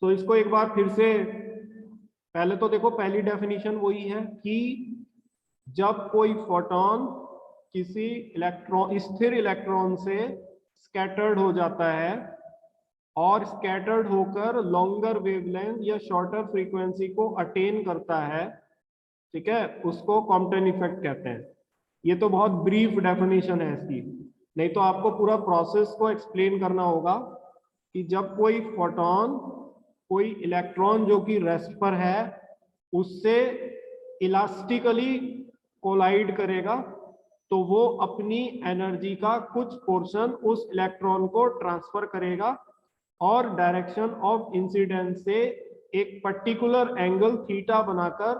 तो इसको एक बार फिर से, पहले तो देखो पहली डेफिनेशन वही है कि जब कोई फोटॉन किसी इलेक्ट्रॉन, स्थिर इलेक्ट्रॉन से स्कैटर्ड हो जाता है और स्कैटर्ड होकर लॉन्गर वेवलेंथ या शॉर्टर फ्रीक्वेंसी को अटेन करता है, ठीक है, उसको कॉम्पटन इफेक्ट कहते हैं। ये तो बहुत ब्रीफ डेफिनेशन है इसकी, नहीं तो आपको पूरा प्रोसेस को एक्सप्लेन करना होगा कि जब कोई फोटॉन कोई इलेक्ट्रॉन जो कि रेस्ट पर है उससे इलास्टिकली कोलाइड करेगा तो वो अपनी एनर्जी का कुछ पोर्शन उस इलेक्ट्रॉन को ट्रांसफर करेगा और डायरेक्शन ऑफ इंसिडेंस से एक पर्टिकुलर एंगल थीटा बनाकर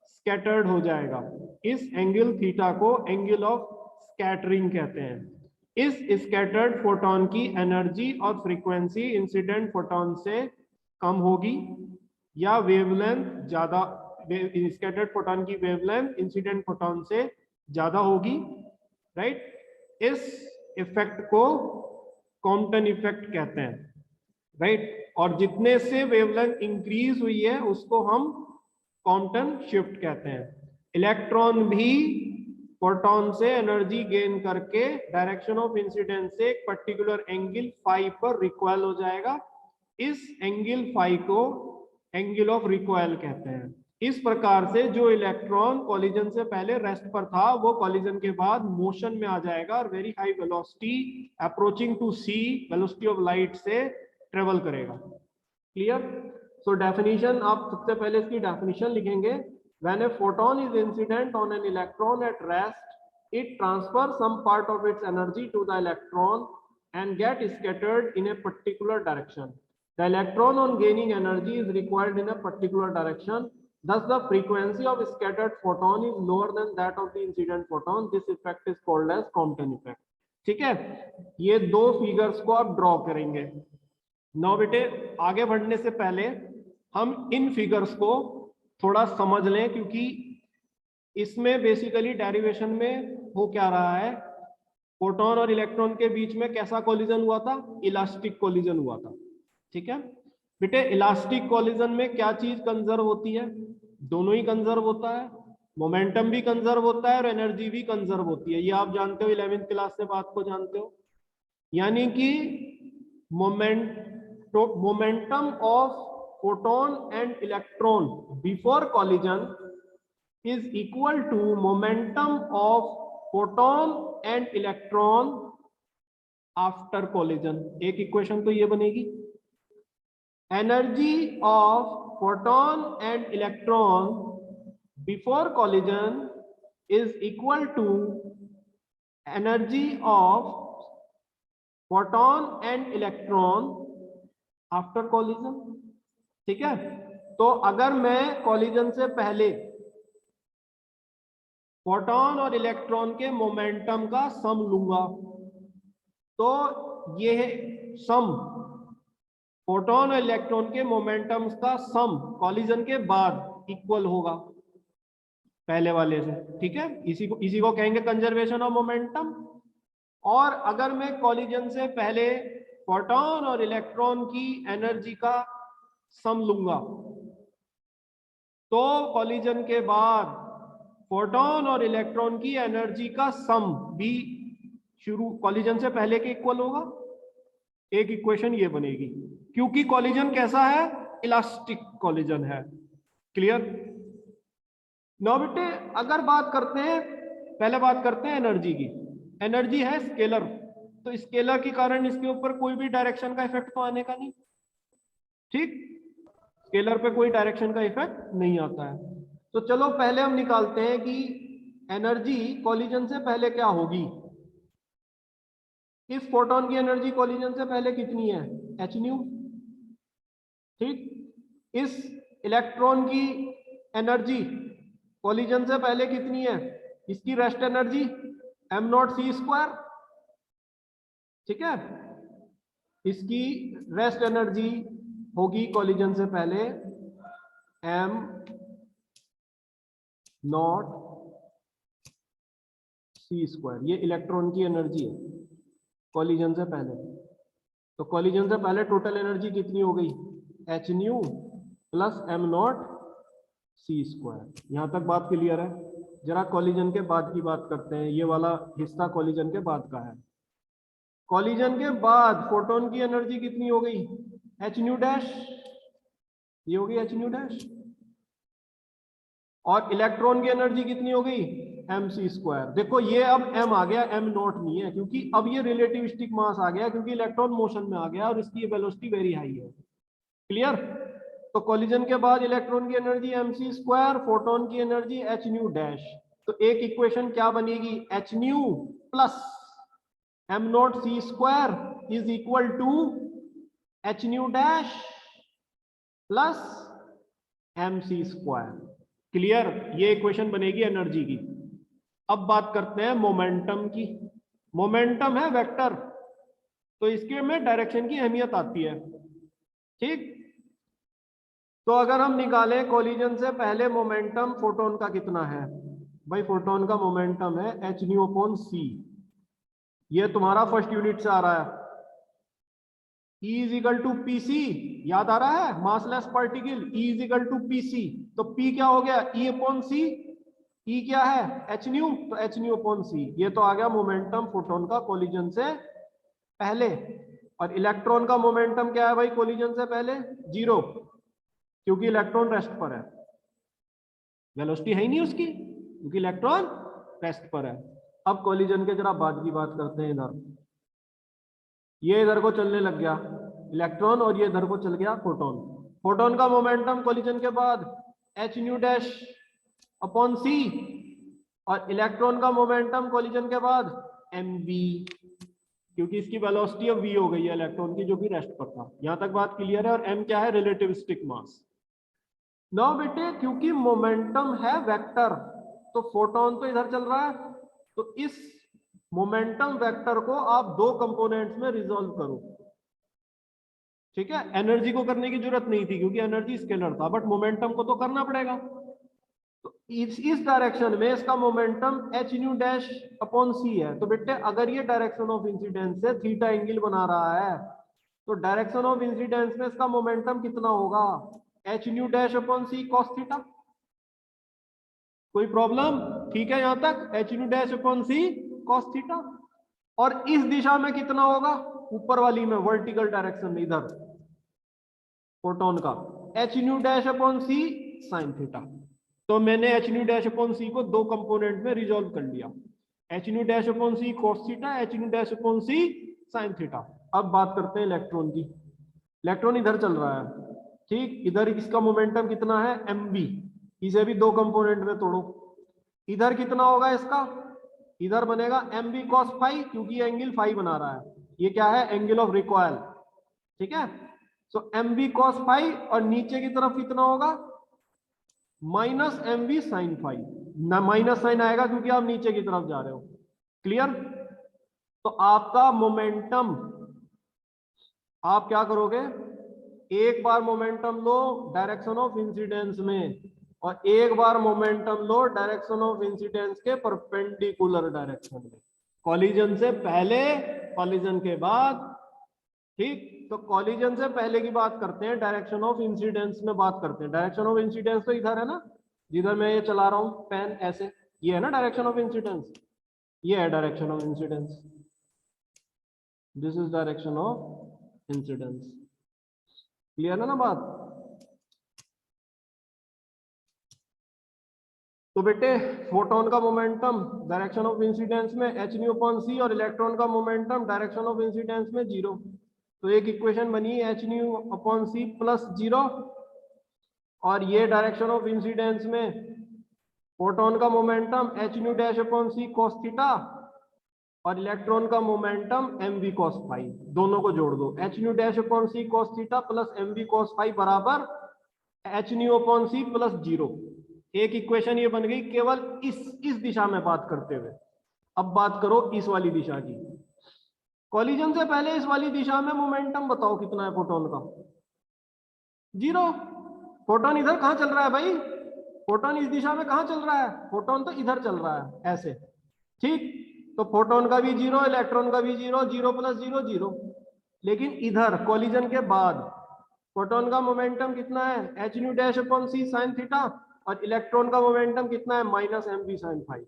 स्कैटर्ड हो जाएगा। इस एंगल थीटा को एंगल ऑफ स्कैटरिंग कहते हैं। इस स्कैटर्ड फोटॉन की एनर्जी और फ्रीक्वेंसी इंसिडेंट फोटॉन से कम होगी या वेवलेंथ ज्यादा, स्कैटर्ड फोटॉन की वेवलेंथ इंसिडेंट फोटॉन से ज्यादा होगी, राइट। इस इफेक्ट को कॉम्पटन इफेक्ट कहते हैं, राइट। और जितने से वेवलेंथ इंक्रीज हुई है उसको हम कॉम्पटन शिफ्ट कहते हैं। इलेक्ट्रॉन भी फोटॉन से एनर्जी गेन करके डायरेक्शन ऑफ इंसिडेंस से एक पर्टिकुलर एंगल फाई पर रिकॉइल हो जाएगा। इस एंगल फाई को एंगल ऑफ रिकॉइल कहते हैं। इस प्रकार से जो इलेक्ट्रॉन कॉलिजन से पहले रेस्ट पर था वो कॉलिजन के बाद मोशन में आ जाएगा और very high velocity approaching to c velocity of light से ट्रेवल करेगा। क्लियर? सो डेफिनेशन, आप सबसे पहले इसकी डेफिनेशन लिखेंगे। When a photon is incident on an electron at rest it transfer some part of its energy to the electron and get scattered in a particular direction. The electron on gaining energy is required in a particular direction. Thus, the frequency of scattered photon is lower than that of the incident photon. This effect is called as Compton effect. ठीक है, ये दो figures को आप draw करेंगे। Now बेटे आगे बढ़ने से पहले हम इन फिगर्स को थोड़ा समझ लें, क्योंकि इसमें बेसिकली डेरिवेशन में हो क्या रहा है, फोटॉन और इलेक्ट्रॉन के बीच में कैसा कोलिजन हुआ था, इलास्टिक कोलिजन हुआ था। ठीक है बेटे, इलास्टिक कोलिजन में क्या चीज कंजर्व होती है, दोनों ही कंजर्व होता है, मोमेंटम भी कंजर्व होता है और एनर्जी भी कंजर्व होती है। ये आप जानते हो, 11वीं क्लास से बात को जानते हो। यानी कि momentum of photon and electron before collision is equal to momentum of photon and electron after collision। एक इक्वेशन तो ये बनेगी, energy of photon and electron before collision is equal to energy of photon and electron after collision। ठीक है, तो अगर मैं collision से पहले फोटॉन और इलेक्ट्रॉन के मोमेंटम का सम लूंगा तो ये सम फोटॉन और इलेक्ट्रॉन के मोमेंटम्स का सम कॉलिजन के बाद इक्वल होगा पहले वाले से। ठीक है, इसी को कहेंगे कंजर्वेशन ऑफ मोमेंटम। और अगर मैं कॉलिजन से पहले फोटॉन और इलेक्ट्रॉन की एनर्जी का सम लूंगा तो कॉलिजन के बाद फोटॉन और इलेक्ट्रॉन की एनर्जी का सम भी शुरू कॉलिजन से पहले के इक्वल होगा। एक इक्वेशन ये बनेगी, क्योंकि कॉलिजन कैसा है, इलास्टिक कॉलिजन है। क्लियर? नाउ बेटे अगर बात करते हैं, पहले बात करते हैं एनर्जी की। एनर्जी है स्केलर, तो स्केलर के कारण इसके ऊपर कोई भी डायरेक्शन का इफेक्ट तो आने का नहीं। ठीक, स्केलर पे कोई डायरेक्शन का इफेक्ट नहीं आता है। तो चलो पहले हम निकालते हैं कि एनर्जी कॉलिजन से पहले क्या होगी। इस फोटॉन की एनर्जी कॉलिजन से पहले कितनी है, एच न्यू। ठीक, इस इलेक्ट्रॉन की एनर्जी कॉलिजन से पहले कितनी है, इसकी rest energy m not C square. ठीक है, इसकी रेस्ट एनर्जी होगी कॉलिजन से पहले एम नॉट सी स्क्वायर। ये इलेक्ट्रॉन की एनर्जी है कॉलिजन से पहले। तो कॉलिजन से पहले टोटल एनर्जी कितनी हो गई, h nu plus am not C square. यहां तक बात क्लियर है? जरा कॉलिजन के बाद की बात करते हैं। ये वाला हिस्सा कॉलिजन के बाद का है। कॉलिजन के बाद फोटोन की एनर्जी कितनी हो गई? एच न्यू डैश, ये होगी एच न्यू डैश। और इलेक्ट्रॉन की एनर्जी कितनी हो गई? M c square. देखो ये अब एम आ गया, एम नॉट नहीं है, क्योंकि अब ये रिलेटिविस्टिक मास आ गया, क्योंकि इलेक्ट्रॉन मोशन में आ गया और इसकी वेलोसिटी वेरी हाई है। क्लियर? तो कॉलिजन के बाद इलेक्ट्रॉन की energy m c square, photon की एनर्जी एच न्यू डैश। तो एक इक्वेशन क्या बनेगी? H nu plus am not C square is equal to h nu dash plus m c square. Clear? ये इक्वेशन बनेगी एनर्जी की। अब बात करते हैं मोमेंटम की। मोमेंटम है वेक्टर, तो इसके में डायरेक्शन की अहमियत आती है। ठीक, तो अगर हम निकालें कॉलिजन से पहले मोमेंटम फोटोन का कितना है? भाई फोटोन का मोमेंटम है एच न्यू अपॉन सी। ये तुम्हारा फर्स्ट यूनिट से आ रहा है। E is equal to p c, याद आ रहा है? Massless particle, E is equal to p c. तो P क्या हो गया? E अपॉन सी। E क्या है? एच न्यू, तो एच न्यू अपॉन सी। ये तो आ गया मोमेंटम फोटोन का कॉलिजन से पहले। और इलेक्ट्रॉन का मोमेंटम क्या है भाई कॉलिजन से पहले? 0, क्योंकि इलेक्ट्रॉन रेस्ट पर है। वेलोसिटी है ही नहीं उसकी, क्योंकि इलेक्ट्रॉन रेस्ट पर है। अब कॉलिजन के जरा बाद की बात करते हैं। इधर ये इधर को चलने लग गया इलेक्ट्रॉन, और ये इधर को चल गया फोटोन। फोटोन का मोमेंटम कॉलिजन के बाद एच न्यू डैश अपॉन सी, और इलेक्ट्रॉन का मोमेंटम कॉलिजन के बाद एम वी, क्योंकि इसकी वेलोसिटी अब वी हो गई है इलेक्ट्रॉन की, जो कि रेस्ट पर था। यहां तक बात क्लियर है? और एम क्या है? रिलेटिविस्टिक मास। नाउ बेटे, क्योंकि मोमेंटम है वेक्टर, तो फोटोन तो इधर चल रहा है, तो इस मोमेंटम वेक्टर को आप दो कंपोनेंट्स में रिजॉल्व करो। ठीक है, एनर्जी को करने की जरूरत नहीं थी, क्योंकि एनर्जी स्केलर था, बट मोमेंटम को तो करना पड़ेगा। तो इस डायरेक्शन में इसका momentum H nu dash upon C है। तो बेटे अगर ये डायरेक्शन ऑफ इंसिडेंस से थीटा एंगल बना रहा है, तो डायरेक्शन ऑफ इंसिडेंस में इसका मोमेंटम कितना होगा? H nu dash upon C cos theta. कोई प्रॉब्लम? ठीक है यहां तक? H nu dash upon C cos theta. और इस दिशा में कितना होगा? ऊपर वाली में, वर्टिकल डायरेक्शन में, इधर फोटोन का एच न्यू डैश अपॉन सी साइन थीटा। तो मैंने H nu dash upon C को दो कंपोनेंट में रिजॉल्व कर लिया। H nu dash upon C cos theta, H nu dash upon सी साइन थीटा। अब बात करते हैं इलेक्ट्रॉन की। इलेक्ट्रॉन इधर चल रहा है, ठीक, इधर इसका मोमेंटम कितना है? M v. इसे भी दो कंपोनेंट में तोड़ो। इधर कितना होगा इसका? इधर बनेगा एम वी कॉस फाई, क्योंकि ये एंगल फाई बना रहा है। ये क्या है? Angle of recoil. ठीक है, so m we cos phi, और नीचे की तरफ कितना होगा? Minus m v sine phi. ना माइनस साइन आएगा क्योंकि आप नीचे की तरफ जा रहे हो। क्लियर? तो आपका मोमेंटम, आप क्या करोगे? एक बार मोमेंटम लो डायरेक्शन ऑफ इंसिडेंस में, और एक बार मोमेंटम लो डायरेक्शन ऑफ इंसिडेंस के परपेंडिकुलर डायरेक्शन में। कॉलिजन से पहले, कॉलिजन के बाद। ठीक, तो कॉलिजन से पहले की बात करते हैं, डायरेक्शन ऑफ इंसिडेंस में बात करते हैं। डायरेक्शन ऑफ इंसिडेंस तो इधर है ना, जिधर मैं ये चला रहा हूं पेन ऐसे, ये है ना डायरेक्शन ऑफ इंसिडेंस। ये है direction of incidence, this is direction of incidence. Clear है ना बात? तो बेटे फोटोन का मोमेंटम डायरेक्शन ऑफ इंसिडेंस में एच न्यू अपॉन सी, और इलेक्ट्रॉन का मोमेंटम डायरेक्शन ऑफ इंसिडेंस में 0। तो एक इक्वेशन बनी H nu upon C plus 0, और ये डायरेक्शन ऑफ इंसिडेंस में फोटोन का momentum H nu dash upon C cos theta, और इलेक्ट्रॉन का momentum M we cos phi. दोनों को जोड़ दो, H nu dash upon C cos theta plus M we cos phi बराबर H nu upon C plus 0। एक equation ये बन गई केवल इस दिशा में बात करते हुए। अब बात करो इस वाली दिशा की। कॉलिजन से पहले इस वाली दिशा में मोमेंटम बताओ कितना है फोटोन का? 0। फोटोन इधर कहां चल रहा है भाई? फोटोन इस दिशा में कहां चल रहा है? फोटोन तो इधर चल रहा है ऐसे। ठीक, तो फोटोन का भी 0, इलेक्ट्रॉन का भी 0, 0 प्लस 0 0। लेकिन इधर कॉलिजन के बाद फोटोन का मोमेंटम कितना है एच न्यू डैश अपॉन सी साइन थीटा, और इलेक्ट्रॉन का मोमेंटम कितना है minus m v sine five.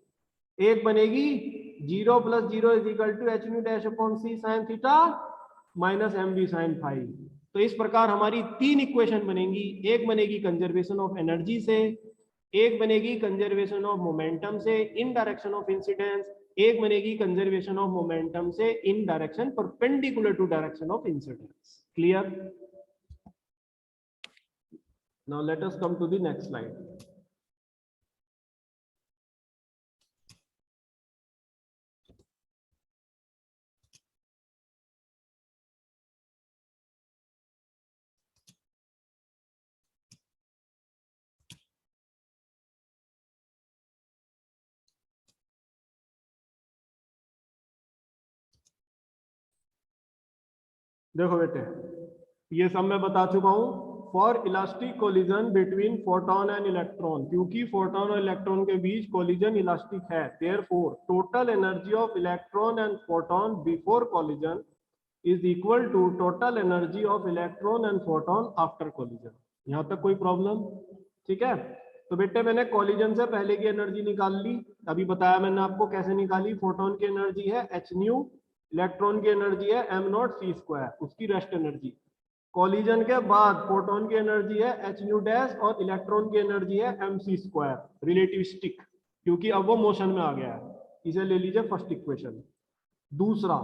एक बनेगी 0 + 0 = एच न्यू डैश अपॉन सी sine theta minus m v sine five. तो इस प्रकार हमारी तीन इक्वेशन बनेंगी। एक बनेगी कंजर्वेशन ऑफ एनर्जी से, एक बनेगी कंजर्वेशन ऑफ मोमेंटम से इन डायरेक्शन ऑफ इंसिडेंस, एक बनेगी कंजर्वेशन ऑफ मोमेंटम से in direction perpendicular to direction of incidence. Clear? Now let us come to the next slide. देखो बेटे, ये सब मैं बता चुका हूं। For elastic collision between photon and electron, क्योंकि फोटोन और इलेक्ट्रॉन के बीच कोलिजन इलास्टिक है, therefore total energy of electron and photon before collision is equal to total energy of electron and photon after collision. यहां तक कोई problem? ठीक है। तो बेटे मैंने कोलिजन से पहले की एनर्जी निकाल ली, अभी बताया मैंने आपको कैसे निकाली। फोटोन की एनर्जी है एच न्यू, इलेक्ट्रॉन की एनर्जी है एम नॉट सी स्क्वायर, उसकी रेस्ट एनर्जी। कोलिजन के बाद फोटोन की एनर्जी है एच न्यू डैश और इलेक्ट्रॉन की एनर्जी है एम सी स्क्वायर, रिलेटिविस्टिक, क्योंकि अब वो मोशन में आ गया है। इसे ले लीजिए फर्स्ट इक्वेशन। दूसरा,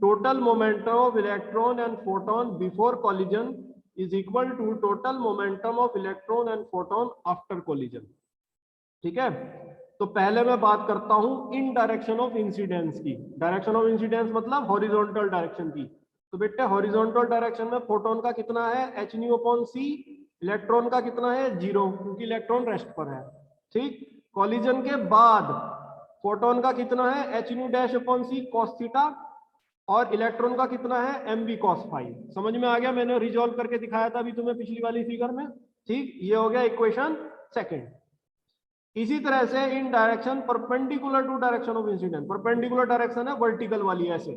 total momentum of electron and photon before collision is equal to total momentum of electron and photon after collision. ठीक है। तो पहले मैं बात करता हूं इन डायरेक्शन ऑफ इंसिडेंस की। डायरेक्शन ऑफ इंसिडेंस मतलब हॉरिजॉन्टल डायरेक्शन की। तो बेटे हॉरिजॉन्टल डायरेक्शन में फोटोन का कितना है एच न्यू अपॉन सी, इलेक्ट्रॉन का कितना है 0, क्योंकि इलेक्ट्रॉन रेस्ट पर है। ठीक। कोलिजन के बाद फोटोन का कितना है h nu dash upon C cos theta, और इलेक्ट्रॉन का कितना है एम बी कॉस फाइव। समझ में आ गया? मैंने रिजॉल्व करके दिखाया था अभी तुम्हें पिछली वाली फिगर में। ठीक, ये हो गया इक्वेशन सेकंड। इसी तरह से in direction perpendicular to direction of incidence, perpendicular direction है वर्टिकल वाली, ऐसे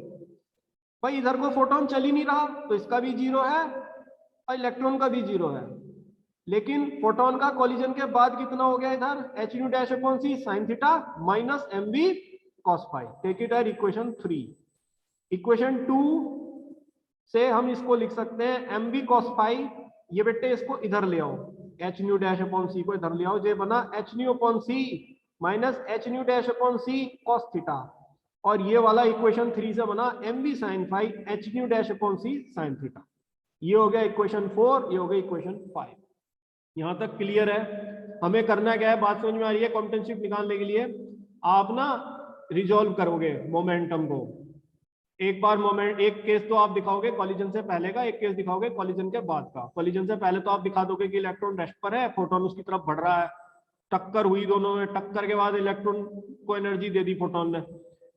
भाई इधर को फोटोन चल ही नहीं रहा तो इसका भी 0 है और इलेक्ट्रॉन का भी 0 है। लेकिन फोटोन का कोलिजन के बाद कितना हो गया इधर h nu dash upon C sine theta minus m b cos five. Take it as equation 3। Equation 2 से हम इसको लिख सकते हैं एम बी कॉस फाइव। ये बेटे इसको इधर ले आओ, H nu dash upon C को इधर ले आओ, ये बना H nu upon C minus H nu dash upon C cos theta, और ये वाला इक्वेशन 3 से बना M B sine five H nu dash upon सी साइन थीटा। ये हो गया इक्वेशन 4, ये हो गया इक्वेशन 5। यहां तक क्लियर है? हमें करना क्या है, बात समझ में आ रही है? कॉम्पिटेंशिप निकालने के लिए आप ना रिजॉल्व करोगे मोमेंटम को। एक बार मोमेंट, एक केस तो आप दिखाओगे कॉलिजन से पहले का, एक केस दिखाओगे कॉलिजन के बाद का। कॉलिजन से पहले तो आप दिखा दोगे कि इलेक्ट्रॉन रेस्ट पर है, फोटोन उसकी तरफ बढ़ रहा है, टक्कर हुई दोनों में, टक्कर के बाद इलेक्ट्रॉन को एनर्जी दे दी फोटोन ने।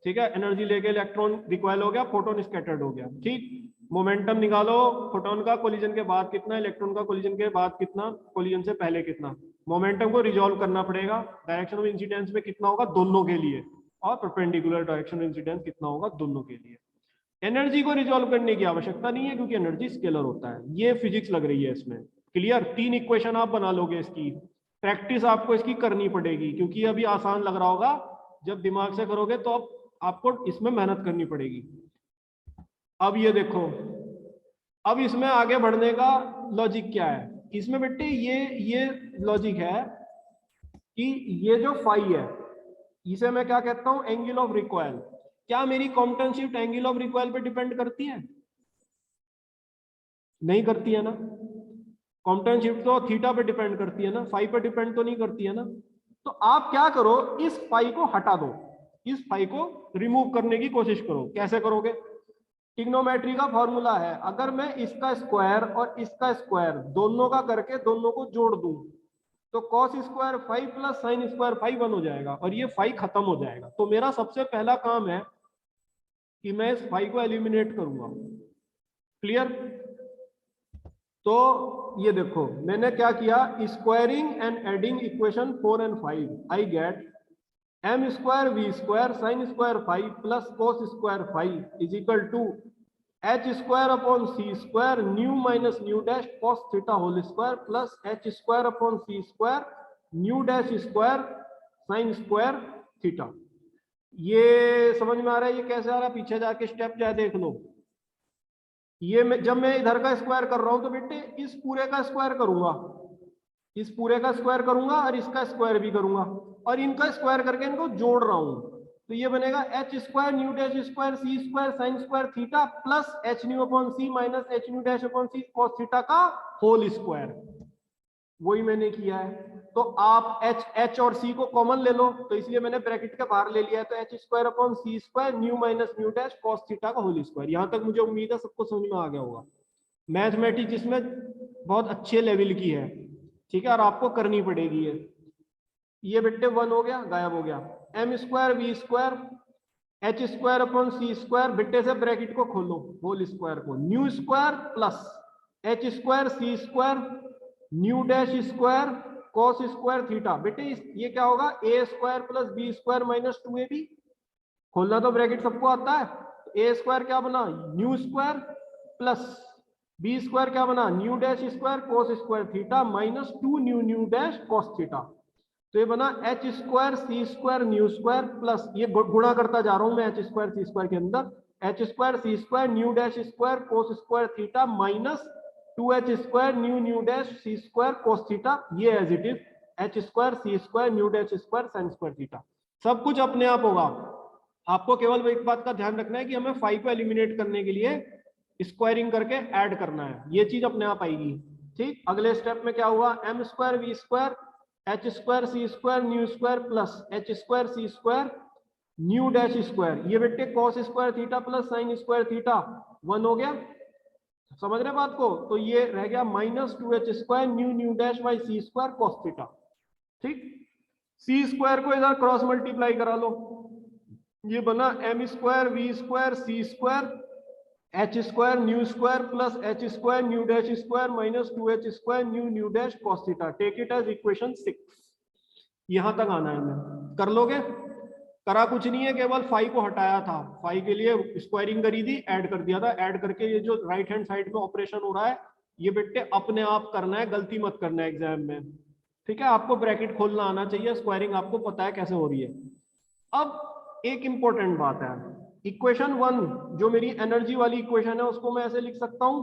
ठीक है, एनर्जी लेके इलेक्ट्रॉन रिकॉइल हो गया, फोटोन स्कैटर्ड हो गया। ठीक, मोमेंटम निकालो, फोटोन का कोलिजन के बाद कितना, इलेक्ट्रॉन का कोलिजन के बाद कितना, कोलिजन से पहले कितना। मोमेंटम को रिजॉल्व करना पड़ेगा। डायरेक्शन ऑफ इंसिडेंस में कितना होगा दोनों के लिए, और परपेंडिकुलर डायरेक्शन ऑफ इंसिडेंस कितना होगा दोनों के लिए। एनर्जी को रिजॉल्व करने की आवश्यकता नहीं है क्योंकि एनर्जी स्केलर होता है। ये फिजिक्स लग रही है इसमें। क्लियर? 3 इक्वेशन आप बना लोगे। इसकी प्रैक्टिस आपको इसकी करनी पड़ेगी, क्योंकि अभी आसान लग रहा होगा, जब दिमाग से करोगे तो आपको इसमें मेहनत करनी पड़ेगी। अब ये देखो, अब इसमें आगे बढ़ने का लॉजिक क्या है इसमें बेटे, ये लॉजिक है कि ये जो फाई है इसे मैं क्या कहता हूं, एंगल ऑफ रिकॉइल। क्या मेरी Compton shift angle of recoil पे डिपेंड करती है? नहीं करती है ना। कॉम्पटन शिफ्ट तो थीटा पे डिपेंड करती है ना, फाई पे डिपेंड तो नहीं करती है ना। तो आप क्या करो, इस फाई को हटा दो, इस फाई को रिमूव करने की कोशिश करो। कैसे करोगे? ट्रिग्नोमेट्री का फॉर्मूला है, अगर मैं इसका स्क्वायर और इसका स्क्वायर दोनों का करके दोनों को जोड़ दूं तो cos square 5 plus sine square 5 1 हो जाएगा, और ये 5 खत्म हो जाएगा। तो मेरा सबसे पहला काम है कि मैं इस 5 को एलिमिनेट करूंगा। क्लियर? तो ये देखो मैंने क्या किया, squaring and adding equation 4 and 5, I get m square we square sine square 5 plus cos square 5 is equal to h square upon C square nu minus nu dash cos theta whole square plus H square upon C square nu dash square sine square theta. ये समझ में आ रहा है ये कैसे आ रहा है? पीछे जाके स्टेप चाहे देख लो। ये जब मैं इधर का स्क्वायर कर रहा हूं तो बेटे इस पूरे का स्क्वायर करूंगा, इस पूरे का स्क्वायर करूंगा और इसका स्क्वायर भी करूंगा और इनका स्क्वायर करके इनको जोड़ रहा हूं। तो ये बनेगा H square nu dash square सी square sine square theta plus H nu upon C minus H nu dash upon C cos theta का होल स्क्वायर। वही मैंने किया है। तो आप एच और सी को कॉमन ले लो, तो इसलिए मैंने ब्रैकेट के बाहर ले लिया है। तो एच स्क्वायर अपॉन सी square nu minus nu dash cos theta का होल स्क्वायर। यहां तक मुझे उम्मीद है सबको समझ में आ गया होगा। मैथमेटिक्स इसमें बहुत अच्छे लेवल की है, ठीक है, और आपको करनी पड़ेगी ये बेटे 1 हो गया, गायब हो गया। M square we square H square upon C square, बेटे से ब्रैकेट को खोलो होल स्क्वायर को, nu square plus H square सी square nu dash square cos square theta. बेटे ये क्या होगा? A square plus B square minus 2ab। खोलना तो ब्रैकेट सबको आता है। ए स्क्वायर क्या बना? Nu square plus B square क्या बना? Nu dash square cos square theta minus 2 nu nu dash cos theta. तो ये बना एच स्क्वायर सी स्क्वायर न्यू स्क्वायर प्लस, ये गुणा करता जा रहा हूं मैं एच स्क्वायर सी स्क्वायर के अंदर, एच स्क्वायर सी square nu dash square cos square theta minus 2h square nu nu dash C square cos theta. ये as it is H square C square nu dash square sine square theta. सब कुछ अपने आप होगा। आपको केवल एक बात का ध्यान रखना है कि हमें 5 को एलिमिनेट करने के लिए स्क्वायरिंग करके ऐड करना है, ये चीज अपने आप आएगी। ठीक, अगले स्टेप में क्या हुआ? M square we square H square C square nu square plus H square C square nu dash square, ये बेटे cos square theta plus sine square theta 1 हो गया। समझ रहे बात को? तो ये रह गया minus 2h square nu nu dash by C square cos theta. ठीक, सी स्क्वायर को इधर क्रॉस मल्टीप्लाई करा लो, ये बना m square we square C square H square nu square plus H square nu dash square minus 2h square nu nu dash cos theta. Take it as equation 6। यहां तक आना है, मैं कर लोगे? करा कुछ नहीं है, केवल 5 को हटाया था, 5 के लिए स्क्वायरिंग करी थी, ऐड कर दिया था। ऐड करके ये जो राइट हैंड साइड में ऑपरेशन हो रहा है ये बेटे अपने आप करना है, गलती मत करना है एग्जाम में। ठीक है, आपको ब्रैकेट खोलना आना चाहिए, स्क्वायरिंग आपको पता है कैसे हो रही है। अब एक इंपॉर्टेंट बात है, इक्वेशन 1 जो मेरी एनर्जी वाली इक्वेशन है उसको मैं ऐसे लिख सकता हूं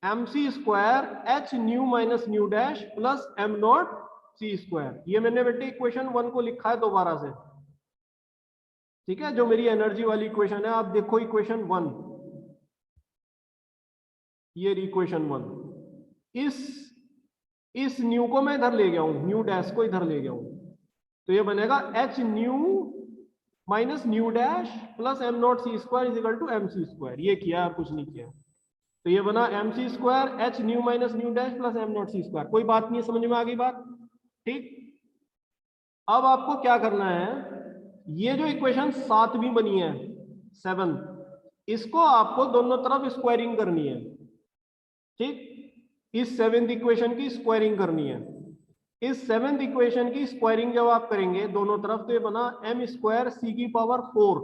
m c square h nu minus nu dash plus am not C square. ये मैंने बेटे इक्वेशन 1 को लिखा है दोबारा से। ठीक है, जो मेरी एनर्जी वाली इक्वेशन है, आप देखो इक्वेशन 1, ये इक्वेशन 1, इस न्यू को मैं इधर ले गया हूं, न्यू डैश को इधर ले गया हूं, तो ये बनेगा h nu minus nu dash plus am not C square is equal to m c square. ये किया और कुछ नहीं किया, तो ये बना m c square h nu minus nu dash plus am not C square. कोई बात नहीं, समझ में आ गई बात? ठीक, अब आपको क्या करना है, ये जो इक्वेशन 7वीं बनी है 7, इसको आपको दोनों तरफ स्क्वायरिंग करनी है। ठीक, इस 7th इक्वेशन की स्क्वायरिंग करनी है। इस 7th इक्वेशन की स्क्वायरिंग जब आप करेंगे दोनों तरफ, तो ये बना एम स्क्वायर सी की पावर 4।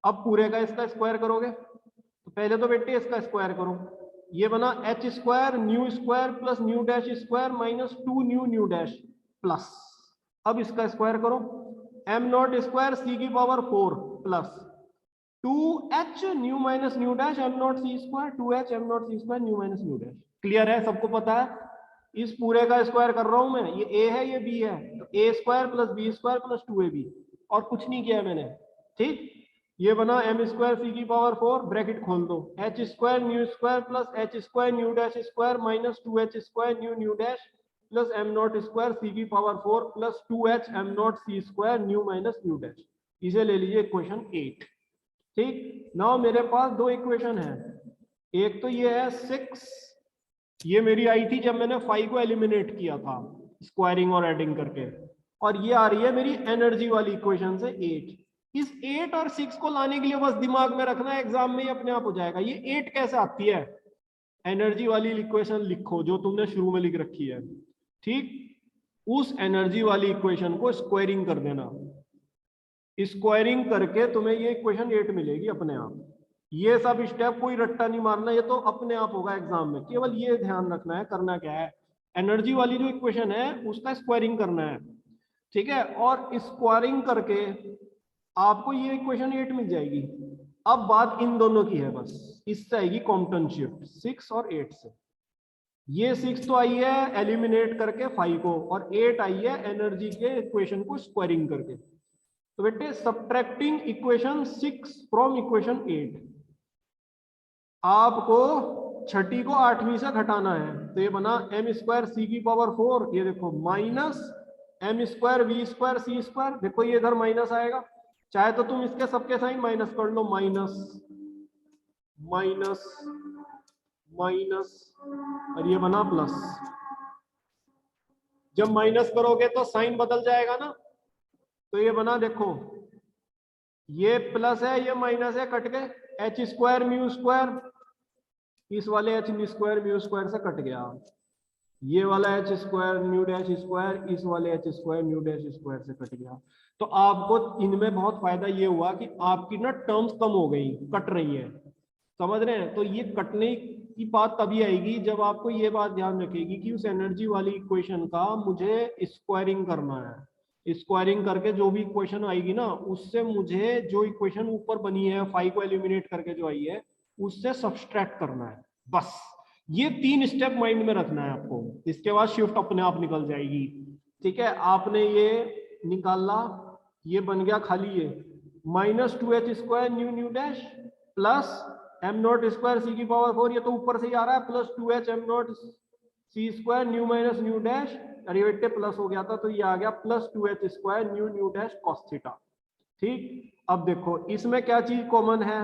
अब पूरे का इसका स्क्वायर करोगे, तो पहले तो बेटे इसका स्क्वायर करो, ये बना h square nu square plus nu dash square minus 2 nu nu dash plus, अब इसका स्क्वायर करो, एम नॉट स्क्वायर सी की power 4 plus 2h nu minus nu dash m not C square 2h am not C square nu minus nu dash. Clear है? सबको पता है? इस पूरे का स्क्वायर कर रहा हूं मैं, ये a है ये b है, तो a square plus b square plus 2ab, और कुछ नहीं किया मैंने। ठीक, ये बना एम स्क्वायर सी की पावर 4, ब्रैकेट खोल दो, H square nu square plus H square nu dash square minus 2h square nu nu dash plus am not square सी की power 4 plus 2h am not C square nu minus nu dash. इसे ले लीजिए equation 8। ठीक, now मेरे पास दो equation है, एक तो ये है 6, ये मेरी आई थी जब मैंने 5 को एलिमिनेट किया था स्क्वायरिंग और एडिंग करके, और ये आ रही है मेरी एनर्जी वाली इक्वेशन से 8। इस 8 और 6 को लाने के लिए बस दिमाग में रखना है, एग्जाम में ही अपने आप हो जाएगा। ये 8 कैसे आती है? एनर्जी वाली इक्वेशन लिखो जो तुमने शुरू में लिख रखी है। ठीक, उस एनर्जी वाली इक्वेशन को स्क्वायरिंग कर देना, स्क्वायरिंग करके तुम्हें ये इक्वेशन 8 मिलेगी अपने आप। ये सब स्टेप कोई रट्टा नहीं मारना, ये तो अपने आप होगा एग्जाम में। केवल ये ध्यान रखना है, करना क्या है, एनर्जी वाली जो इक्वेशन है उसका स्क्वायरिंग करना है, ठीक है। और स्क्वायरिंग करके आपको ये इक्वेशन 8 मिल जाएगी। अब बात इन दोनों की है बस, इससे आएगी कॉम्पटन शिफ्ट 6 और 8 से। ये 6 तो आई है एलिमिनेट करके 5 को, और 8 आई है एनर्जी के इक्वेशन को स्क्वायरिंग करके। तो बेटे सब्ट्रैक्टिंग इक्वेशन 6 फ्रॉम इक्वेशन 8, आपको छठी को 8वीं से घटाना है। तो ये बना m स्क्वायर सी की पावर 4, ये देखो minus m square we square C square, देखो ये इधर माइनस आएगा, चाहे तो तुम इसके सबके साइन माइनस कर लो, माइनस माइनस माइनस, और ये बना प्लस। जब माइनस करोगे तो साइन बदल जाएगा ना, तो ये बना देखो, ये प्लस है ये माइनस है, कट गए, एच स्क्वायर म्यू स्क्वायर, इस वाले एच स्क्वायर म्यू स्क्वायर से कट गया, ये वाला H square nu dash square इस वाले H square nu dash square से कट गया। तो आपको इनमें बहुत फायदा ये हुआ कि आपकी ना टर्म्स कम हो गई, कट रही है, समझ रहे हैं। तो ये कटने की बात तभी आएगी जब आपको ये बात ध्यान रखेगी कि उस एनर्जी वाली इक्वेशन का मुझे स्क्वायरिंग करना है। स्क्वायरिंग करके जो भी इक्वेशन आएगी ना, उससे मुझे जो इक्वेशन ऊपर बनी है 5 को एलिमिनेट करके जो आई है उससे सब्सट्रैक्ट करना है, बस। ये 3 स्टेप माइंड में रखना है आपको, इसके बाद शिफ्ट अपने आप निकल जाएगी, ठीक है। आपने ये निकाला, ये बन गया खाली ये minus 2h square nu nu dash plus m naught square सी की पावर 4, ये तो ऊपर से ही आ रहा है, प्लस 2h m नॉट सी square nu minus nu dash, derivative plus हो गया था तो ये आ गया plus 2h square nu nu dash cos theta, ठीक। अब देखो इसमें क्या चीज कॉमन है,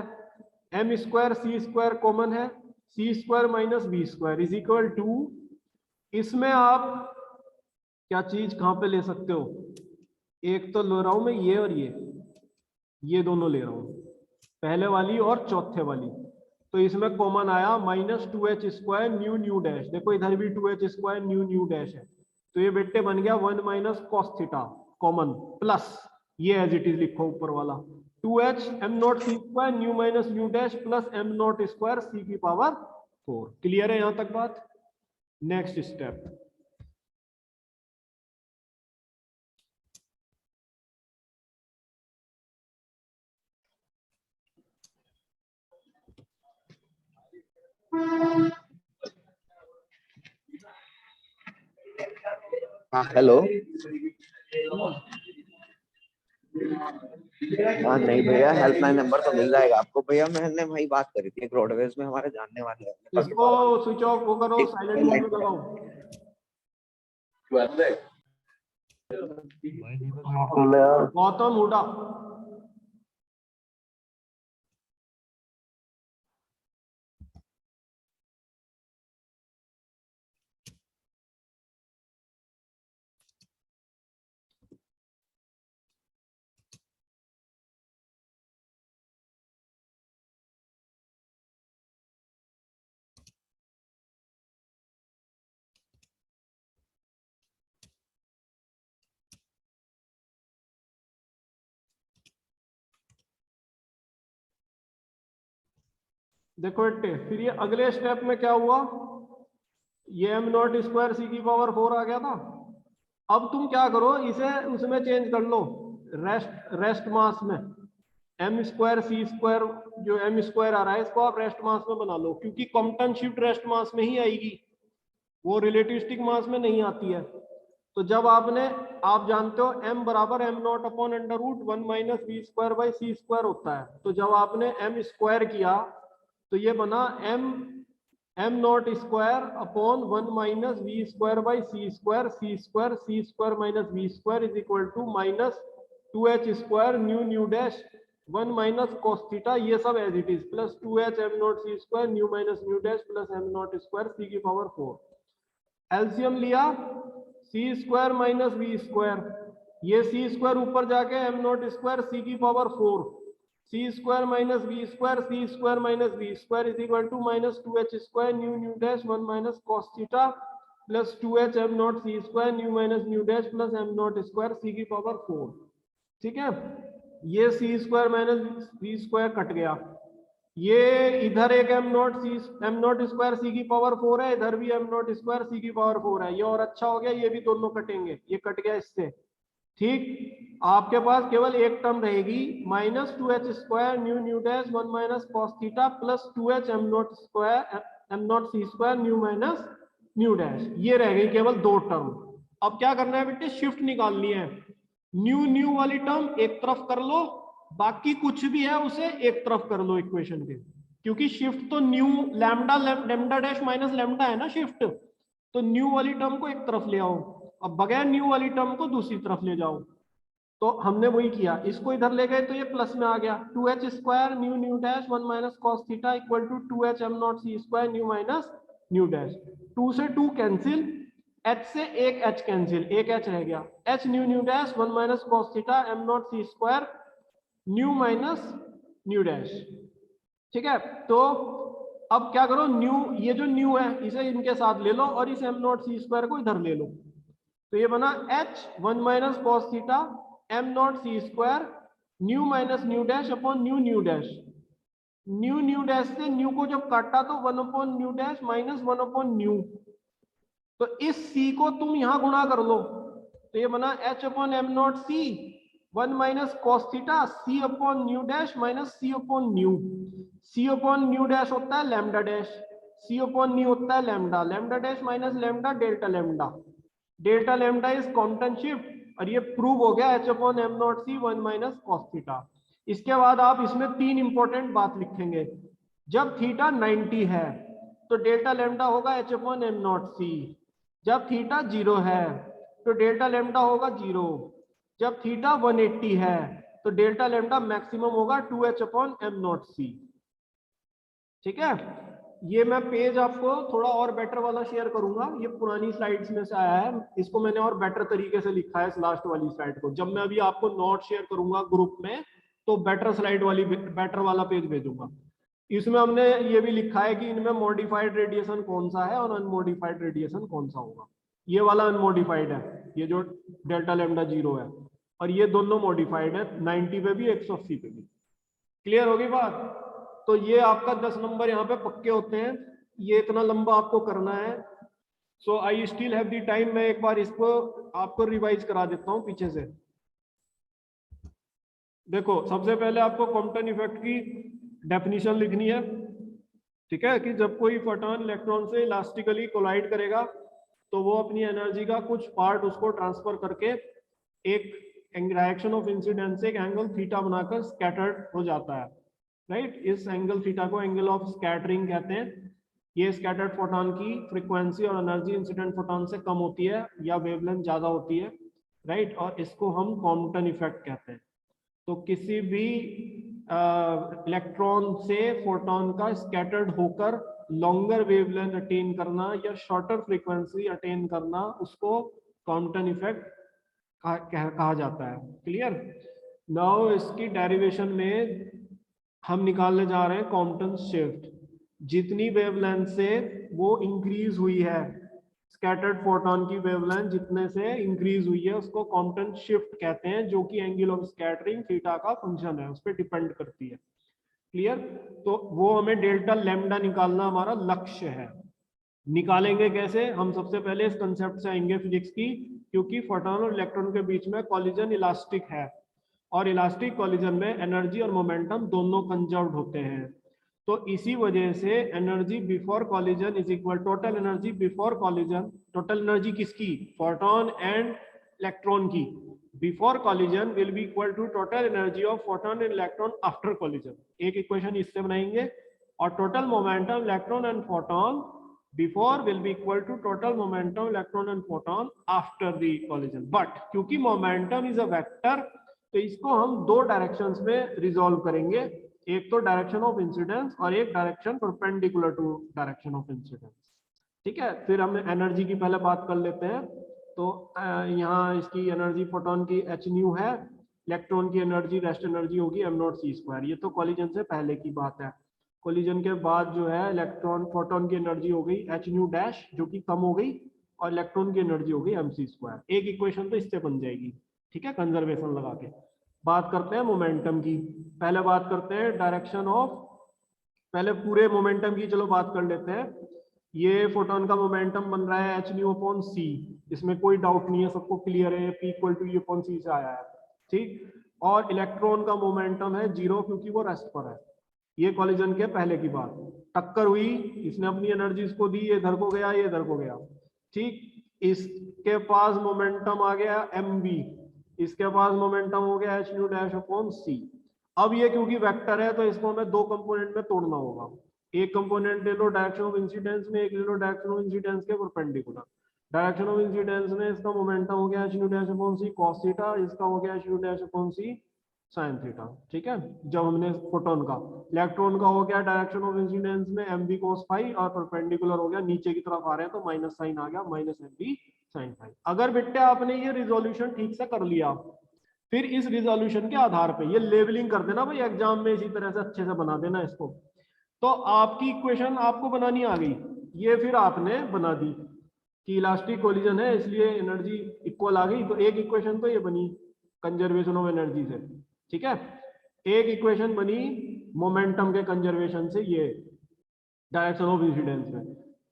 m स्क्वायर सी स्क्वायर कॉमन है, C square minus B square is equal to, इसमें आप क्या चीज कहां पे ले सकते हो, एक तो ले रहा हूं मैं ये और ये दोनों ले रहा हूं, पहले वाली और चौथे वाली। तो इसमें कॉमन आया minus 2h square nu nu dash, देखो इधर भी 2h square nu nu dash है, तो ये बेटे बन गया 1 minus cos theta common, plus ये एज इट इज लिखो ऊपर वाला 2h m नॉट सी square nu minus nu dash plus m naught square सी की पावर 4। क्लियर है यहां तक बात? नेक्स्ट स्टेप, हाँ हेलो। हाँ नहीं भैया, हेल्पलाइन नंबर तो मिल जाएगा आपको भैया, मैंने वही बात करी थी, रोडवेज में हमारे जानने वाले हैं। इसको स्विच ऑफ वो करो, साइलेंट मोड में लगाओ। गौतम हुडा, देखो बेटे फिर ये अगले स्टेप में क्या हुआ, ये m नॉट स्क्वायर सी की पावर 4 आ गया था। अब तुम क्या करो, इसे उसमें चेंज कर लो, रेस्ट मास में, m स्क्वायर सी स्क्वायर, जो m स्क्वायर आ रहा है इसको आप रेस्ट मास में बना लो, क्योंकि कॉम्पटन शिफ्ट रेस्ट मास में ही आएगी, वो रिलेटिविस्टिक मास में नहीं आती है। तो जब आप जानते हो m बराबर m not upon under root 1 minus we square by C square होता है, तो जब आपने m स्क्वायर किया तो ये बना m naught square upon 1 minus we square by C square minus we square is equal to minus 2h square nu nu dash 1 minus cos theta, ये सब as it is, plus 2h m naught C square nu minus nu dash plus m naught square सी की power 4। LCM लिया, C square minus we square, ये C square ऊपर जाके m naught square सी की power 4, C square minus we square C square minus we square is equal to minus 2h square nu nu dash 1 minus cos theta plus 2h m naught C square nu minus nu dash plus m naught square सी की power 4। ठीक है, ये C square minus we square cut गया, ये इधर एक am not square सी की power 4 है, इधर भी एम नॉट स्क्वायर सी की पावर 4 है। ये और अच्छा हो गया, ये भी दोनों कटेंगे, ये कट गया इससे। ठीक, आपके पास केवल एक टर्म रहेगी, minus 2h square nu nu dash 1 minus cos theta plus 2h am not square m not C square nu minus nu dash. ये रह गई केवल दो टर्म। अब क्या करना है बेटे, शिफ्ट निकालनी है। न्यू न्यू वाली टर्म एक तरफ कर लो, बाकी कुछ भी है उसे एक तरफ कर लो इक्वेशन के, क्योंकि शिफ्ट तो new lambda lambda dash minus lambda है ना शिफ्ट, तो न्यू वाली टर्म को एक तरफ ले आओ, अब बगैर न्यू वाली टर्म को दूसरी तरफ ले जाओ। तो हमने वही किया, इसको इधर ले गए तो ये प्लस में आ गया, 2h square nu nu dash 1 minus cos theta equal to 2h am not C square nu minus nu dash. 2 से 2 कैंसिल, h से एक h कैंसिल, एक h रह गया, h nu nu dash 1 minus cos theta m not C square nu minus nu dash. ठीक है, तो अब क्या करो, न्यू, ये जो न्यू है इसे इनके साथ ले लो और इस एम नॉट सी स्क्वायर को इधर ले लो, तो ये बना h 1 minus cos theta m not C square nu minus nu dash upon nu nu dash. Nu nu dash से न्यू को जब काटा तो 1 upon nu dash minus 1 upon nu, तो इस c को तुम यहां गुणा कर लो, तो ये बना h upon m not c 1 minus cos theta c upon nu dash minus c upon nu. C upon nu dash होता है lambda dash, c upon nu होता है lambda, lambda dash minus lambda delta lambda, delta lambda is constant shift, और ये prove हो गया h upon m not c 1 minus cos theta. इसके बाद आप इसमें तीन इंपॉर्टेंट बात लिखेंगे। जब थीटा 90 है तो डेल्टा लैम्डा होगा h अपॉन एम नॉट सी, जब थीटा 0 है तो डेल्टा लैम्डा होगा 0, जब थीटा 180 है तो डेल्टा लैम्डा मैक्सिमम होगा 2h अपॉन एम नॉट सी। ठीक है, ये मैं पेज आपको थोड़ा और बेटर वाला शेयर करूंगा, ये पुरानी स्लाइड्स में से आया है, इसको मैंने और बेटर तरीके से लिखा है इस लास्ट वाली स्लाइड को। जब मैं अभी आपको नोट शेयर करूंगा ग्रुप में तो बेटर स्लाइड वाली बेटर वाला पेज भेजूंगा। इसमें हमने ये भी लिखा है कि इनमें मॉडिफाइड रेडिएशन कौन सा है और अनमॉडिफाइड रेडिएशन कौन सा होगा। ये वाला अनमॉडिफाइड है, ये जो डेल्टा लैम्डा 0 है, और ये दोनों मॉडिफाइड है, 90 पे भी 180 पे भी। क्लियर होगी बात? तो ये आपका 10 नंबर यहाँ पे पक्के होते हैं, ये इतना लंबा आपको करना है। So I still have the time, मैं एक बार इसको आपको रिवाइज करा देता हूँ पीछे से। देखो, सबसे पहले आपको कॉम्पटन इफेक्ट की डेफिनेशन लिखनी है। ठीक है, कि जब कोई फोटॉन इलेक्ट्रॉन से इलास्टिकली कोलाइड करेगा तो वो अपनी एनर्जी का कुछ पार्ट उसको ट्रांसफर करके एक डायरेक्शन ऑफ इंसिडेंस से एक एंगल थीटा बनाकर स्कैटर्ड हो जाता है। राइट, इस एंगल थीटा को एंगल ऑफ स्कैटरिंग कहते हैं। ये स्कैटर्ड फोटॉन की फ्रीक्वेंसी और एनर्जी इंसिडेंट फोटॉन से कम होती है या वेवलेंथ ज्यादा होती है। राइट, और इसको हम कॉम्पटन इफेक्ट कहते हैं। तो किसी भी इलेक्ट्रॉन से फोटॉन का स्कैटर्ड होकर लॉन्गर वेवलेंथ अटेन करना या शॉर्टर फ्रीक्वेंसी अटेन करना, उसको कॉम्पटन इफेक्ट कहा जाता है। क्लियर? नाउ इसकी डेरिवेशन में हम निकालने जा रहे हैं कॉम्पटन शिफ्ट। जितनी वेवलेंथ से वो इंक्रीज हुई है, स्कैटर्ड फोटॉन की वेवलेंथ जितने से इंक्रीज हुई है उसको कॉम्पटन शिफ्ट कहते हैं, जो कि एंगल ऑफ स्कैटरिंग थीटा का फंक्शन है, उस पर डिपेंड करती है। क्लियर? तो वो हमें डेल्टा लैम्डा निकालना हमारा लक्ष्य है। निकालेंगे कैसे? हम सबसे पहले इस कंसेप्ट से आएंगे फिजिक्स की, क्योंकि फोटॉन और इलेक्ट्रॉन के बीच में कॉलिजन इलास्टिक है, और इलास्टिक कॉलिजन में एनर्जी और मोमेंटम दोनों कंजर्व्ड होते हैं। तो इसी वजह से energy before collision is equal total energy before collision, total energy किसकी? फोटॉन एंड इलेक्ट्रॉन की, before collision will be equal to total energy of photon and electron after collision. एक इक्वेशन इससे बनाएंगे। और total momentum electron and photon before will be equal to total momentum electron and photon after the collision. But क्योंकि momentum is a vector, तो इसको हम दो directions में रिजॉल्व करेंगे, एक तो डायरेक्शन ऑफ इंसिडेंस और एक direction perpendicular to direction of incidence. ठीक है, फिर हम एनर्जी की पहले बात कर लेते हैं। तो यहाँ इसकी एनर्जी फोटॉन की एच न्यू है, इलेक्ट्रॉन की एनर्जी रेस्ट एनर्जी होगी एम नॉट सी स्क्वायर। ये तो कॉलिजन से पहले की बात है। कॉलिजन के बाद जो है इलेक्ट्रॉन फोटॉन की एनर्जी हो गई एच न्यू डैश, जो कि कम हो गई, और इलेक्ट्रॉन की एनर्जी हो गई एम सी स्क्वायर। एक इक्वेशन तो इससे बन जाएगी। ठीक है, कंजर्वेशन लगा के। बात करते हैं मोमेंटम की। पहले बात करते हैं डायरेक्शन ऑफ पहले पूरे मोमेंटम की चलो बात कर लेते हैं। ये फोटोन का मोमेंटम बन रहा है h/c, इसमें कोई डाउट नहीं है, सबको क्लियर है, p = u/c से आया है, ठीक। और इलेक्ट्रॉन का मोमेंटम है 0 क्योंकि वो रेस्ट पर है। ये कॉलिजन के पहले की बात, टक्कर हुई, इसने अपनी एनर्जी इसको दी, ये इधर को गया, ये इधर को गया, ठीक। इसके पास मोमेंटम आ गया mv, इसके पास मोमेंटम हो गया h/c। अब ये क्योंकि वेक्टर है तो इसको हमें दो कंपोनेंट में तोड़ना होगा। एक कंपोनेंट ले लो डायरेक्शन ऑफ इंसिडेंस में, एक ले लो डायरेक्शन ऑफ इंसिडेंस के परपेंडिकुलर। डायरेक्शन ऑफ इंसिडेंस में इसका मोमेंटम हो गया h/c cos थीटा, इसका हो गया h/c sin थीटा, ठीक है। जब हमने फोटोन का, इलेक्ट्रॉन का हो गया डायरेक्शन ऑफ इंसिडेंस में mv cos फाई, और परपेंडिकुलर हो गया नीचे की तरफ आ रहे हैं तो माइनस साइन आ गया -mv sin फाई। अगर बेटे आपने ये रिजोल्यूशन ठीक से कर लिया, फिर इस रिजोल्यूशन के आधार पे ये लेवलिंग कर देना भाई, एग्जाम में इसी तरह से अच्छे से बना देना इसको, तो आपकी इक्वेशन आपको बनानी आ गई। ये फिर आपने बना दी कि इलास्टिक कोलिजन है इसलिए एनर्जी इक्वल आ गई, तो एक इक्वेशन तो ये बनी कंजर्वेशन ऑफ एनर्जी से, ठीक है। एक इक्वेशन बनी मोमेंटम के कंजर्वेशन से, ये डायरेक्शन ऑफ इंसिडेंस में।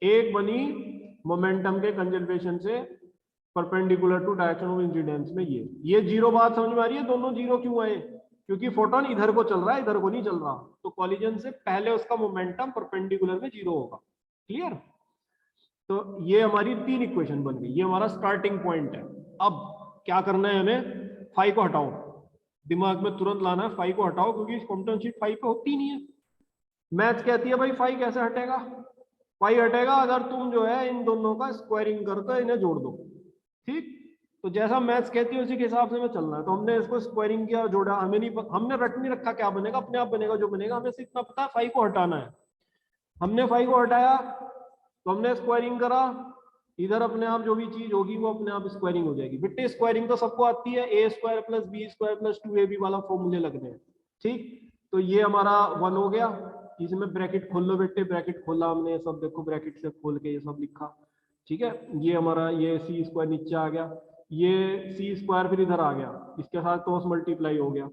एक बनी मोमेंटम के कंजर्वेशन से perpendicular to direction of incidence में, ये जीरो बात समझ में आ रही है? दोनों जीरो क्यों आए? क्योंकि फोटोन इधर को चल रहा है, इधर को नहीं चल रहा, तो कॉलिजन से पहले उसका मोमेंटम परपेंडिकुलर में जीरो होगा। क्लियर? तो ये हमारी तीन इक्वेशन बन गई, ये हमारा स्टार्टिंग पॉइंट है। अब क्या करना है हमें? फाई को हटाओ, दिमाग में तुरंत लाना है फाई को हटाओ, क्योंकि कॉम्पिटेंट शीट फाई पे होती नहीं है। मैथ्स कहती है भाई फाई कैसे हटेगा? फाई हटेगा अगर तुम जो है इन दोनों का स्क्वायरिंग कर दो, इन्हें जोड़ दो, ठीक। तो जैसा मैथ्स कहती है उसी के हिसाब से हमें चलना है। तो हमने इसको स्क्वायरिंग किया, जोड़ा, हमें नहीं, हमने रट नहीं रखा क्या बनेगा, अपने आप बनेगा जो बनेगा, हमें सिर्फ इतना पता है फाई को हटाना है। हमने फाई को हटाया तो हमने स्क्वायरिंग करा, इधर अपने आप जो भी चीज होगी वो अपने आप स्क्वायरिंग हो जाएगी। बेटे स्क्वायरिंग तो सबको आती है, a² + b² + 2ab वाला फॉर्मूले लगने हैं, ठीक। तो ये हमारा 1 हो गया, इसमें ब्रैकेट खोल लो बेटे, ब्रैकेट खोला हमने, सब देखो ब्रैकेट से खोल के ये सब लिखा, ठीक है। ये हमारा ये c² नीचे आ गया, ये c² फिर इधर आ गया, इसके साथ क्रॉस मल्टीप्लाई हो गया,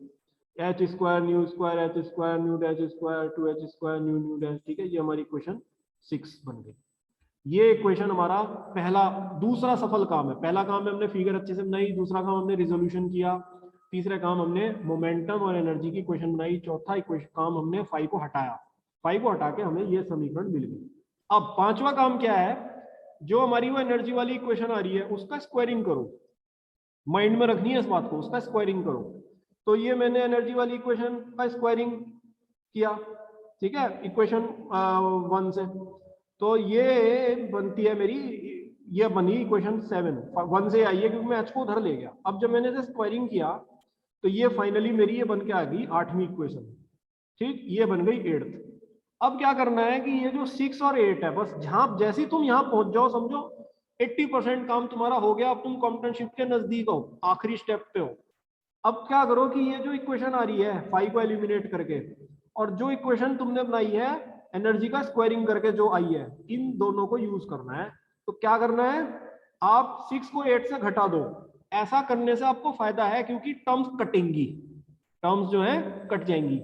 h² ν² h² ν डैश² 2h² ν डैश, ठीक है। ये हमारी इक्वेशन 6 बन गई। ये इक्वेशन हमारा पहला, दूसरा सफल काम है। पहला काम में हमने फिगर अच्छे से बनाई, दूसरा काम हमने रिजोल्यूशन किया, तीसरा काम हमने मोमेंटम और एनर्जी की इक्वेशन बनाई, चौथा इक्वेशन काम हमने फाई को हटाया, फाई को हटा के हमें ये समीकरण मिल गई। अब पांचवा काम क्या है? जो हमारी वो एनर्जी वाली इक्वेशन आ रही है उसका स्क्वायरिंग करो, माइंड में रखनी है इस बात को, उसका स्क्वायरिंग करो। तो ये मैंने एनर्जी वाली इक्वेशन का स्क्वायरिंग किया, ठीक है, इक्वेशन 1 से। तो ये बनती है मेरी, ये बनी इक्वेशन 7, 1 से आई है क्योंकि मैं h को उधर ले गया। अब जब मैंने स्क्वायरिंग किया तो ये फाइनली मेरी ये बन के आ गई 8वीं इक्वेशन, ठीक। ये बन गई 8th। अब क्या करना है कि ये जो 6 और 8 है, बस जहां जैसे ही तुम यहां पहुंच जाओ समझो 80% काम तुम्हारा हो गया। अब तुम कॉम्पिटेंट शिफ्ट के नजदीक हो, आखिरी स्टेप पे हो। अब क्या करो कि ये जो इक्वेशन आ रही है फाई को एलिमिनेट करके, और जो इक्वेशन तुमने बनाई है एनर्जी का स्क्वायरिंग करके जो आई है, इन दोनों को यूज करना है। तो क्या करना है? आप 6 को 8 से घटा दो। ऐसा करने से आपको फायदा है क्योंकि टर्म्स कटेंगी, टर्म्स जो है कट जाएंगी,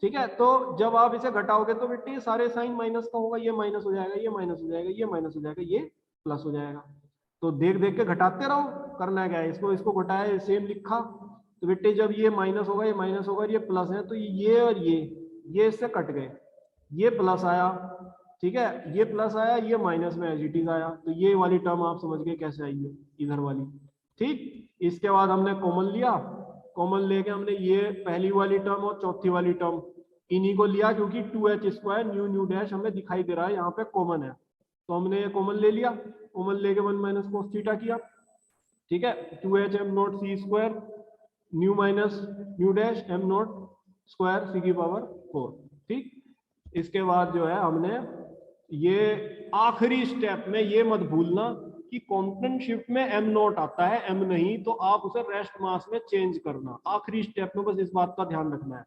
ठीक है। तो जब आप इसे घटाओगे तो बेटे सारे साइन माइनस का होगा, ये माइनस हो जाएगा, ये माइनस हो जाएगा, ये माइनस हो जाएगा, ये प्लस हो जाएगा। तो देख देख के घटाते रहो। करना क्या है? इसको घटाया, सेम लिखा, तो बेटे जब ये माइनस होगा, ये माइनस होगा, ये प्लस है, तो ये और ये इससे कट गए, ये प्लस आया, ठीक है, ये प्लस आया, ये माइनस में एज इट इज आया। तो ये वाली टर्म आप समझ गए कैसे आई है, इधर वाली, ठीक। इसके बाद हमने कॉमन लिया, कॉमन लेके हमने ये पहली वाली टर्म और चौथी वाली टर्म इन्हीं को लिया, क्योंकि 2h² ν डैश हमें दिखाई दे रहा है यहाँ पे कॉमन है, तो हमने ये कॉमन ले लिया। कॉमन लेके 1 - cos थीटा किया, ठीक है। 2h m0 c² ν minus ν dash m0 square c⁴, ठीक। इसके बाद जो है हमने ये आखिरी स्टेप में ये मत भूलना कि कॉम्पोनेंट शिफ्ट में m0 आता है, m नहीं, तो आप उसे रेस्ट मास में चेंज करना। आखिरी स्टेप में बस इस बात का ध्यान रखना है।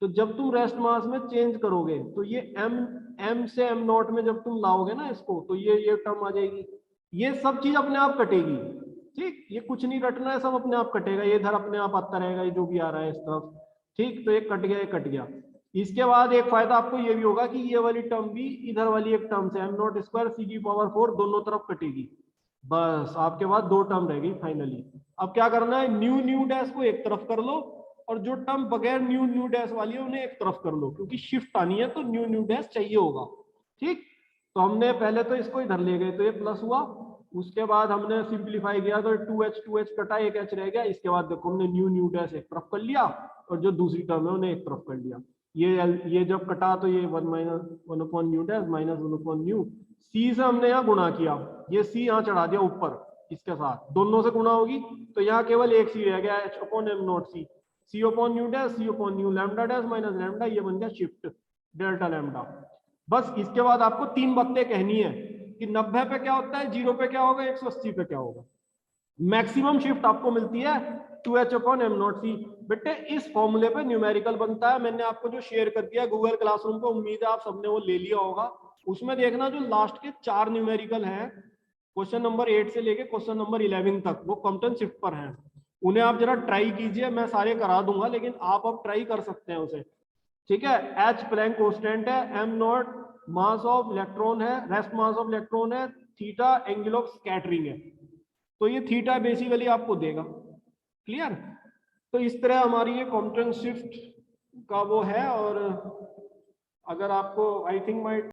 तो जब तुम रेस्ट मास में चेंज करोगे तो ये m से m0 में जब तुम लाओगे ना इसको, तो ये टर्म आ जाएगी। ये सब चीज अपने आप कटेगी, ठीक। ये कुछ नहीं रटना है, सब अपने आप कटेगा। ये इधर अपने आप आता रहेगा, ये जो भी आ रहा है इस तरफ, ठीक। तो ये कट गया, ये कट गया। इसके बाद एक फायदा आपको ये भी होगा कि ये वाली टर्म भी इधर वाली एक टर्म से m0 स्क्वायर c⁴ दोनों तरफ कटेगी। बस आपके पास दो टर्म रह गई फाइनली। अब क्या करना है, न्यू न्यू डैश को एक तरफ कर लो और जो टर्म बगैर न्यू न्यू डैश वाली है उन्हें एक तरफ कर लो, क्योंकि शिफ्ट आनी है तो न्यू न्यू डैश चाहिए होगा। ठीक, तो हमने पहले तो इसको इधर ले गए तो ये प्लस हुआ, उसके बाद हमने सिंप्लीफाई किया तो 2h कटा, एक h रह गया। इसके बाद देखो हमने न्यू न्यू डैश एक तरफ कर लिया और जो दूसरी टर्म है उन्हें एक तरफ कर लिया। ये जब कटा तो ये 1 - 1/न्यू डैश माइनस 1/न्यू, सी से हमने यहाँ गुणा किया, ये सी यहाँ चढ़ा दिया ऊपर, इसके साथ दोनों से गुणा होगी तो यहाँ केवल एक सी रह गया, h/m0 सी, c/न्यू डैश c/न्यू लैम्डा डैश माइनस लैम्डा, ये बन गया शिफ्ट डेल्टा लैम्डा। बस इसके बाद आपको तीन बातें कहनी है कि 90 पे क्या होता है, 0 पे क्या होगा, 180 पे क्या होगा। मैक्सिमम शिफ्ट आपको मिलती है 2h/m0c। बेटे इस फॉर्मूले पे न्यूमेरिकल बनता है, मैंने आपको जो शेयर कर दिया गूगल क्लासरूम पे, उम्मीद है आप सबने वो ले लिया होगा। उसमें देखना जो लास्ट के 4 न्यूमेरिकल हैं, क्वेश्चन नंबर 8 से लेके क्वेश्चन नंबर 11 तक, वो कॉम्पटन शिफ्ट पर हैं। उन्हें आप जरा ट्राई कीजिए, मैं सारे करा दूंगा लेकिन आप अब ट्राई कर सकते हैं उसे। ठीक है, एच प्लैंक कांस्टेंट है, m0 मास ऑफ इलेक्ट्रॉन है, रेस्ट मास ऑफ इलेक्ट्रॉन है, थीटा एंगल ऑफ स्कैटरिंग है, तो ये थीटा बेसिकली आपको देगा। क्लियर, तो इस तरह हमारी ये कॉम्पटन शिफ्ट का वो है। और अगर आपको आई थिंक माई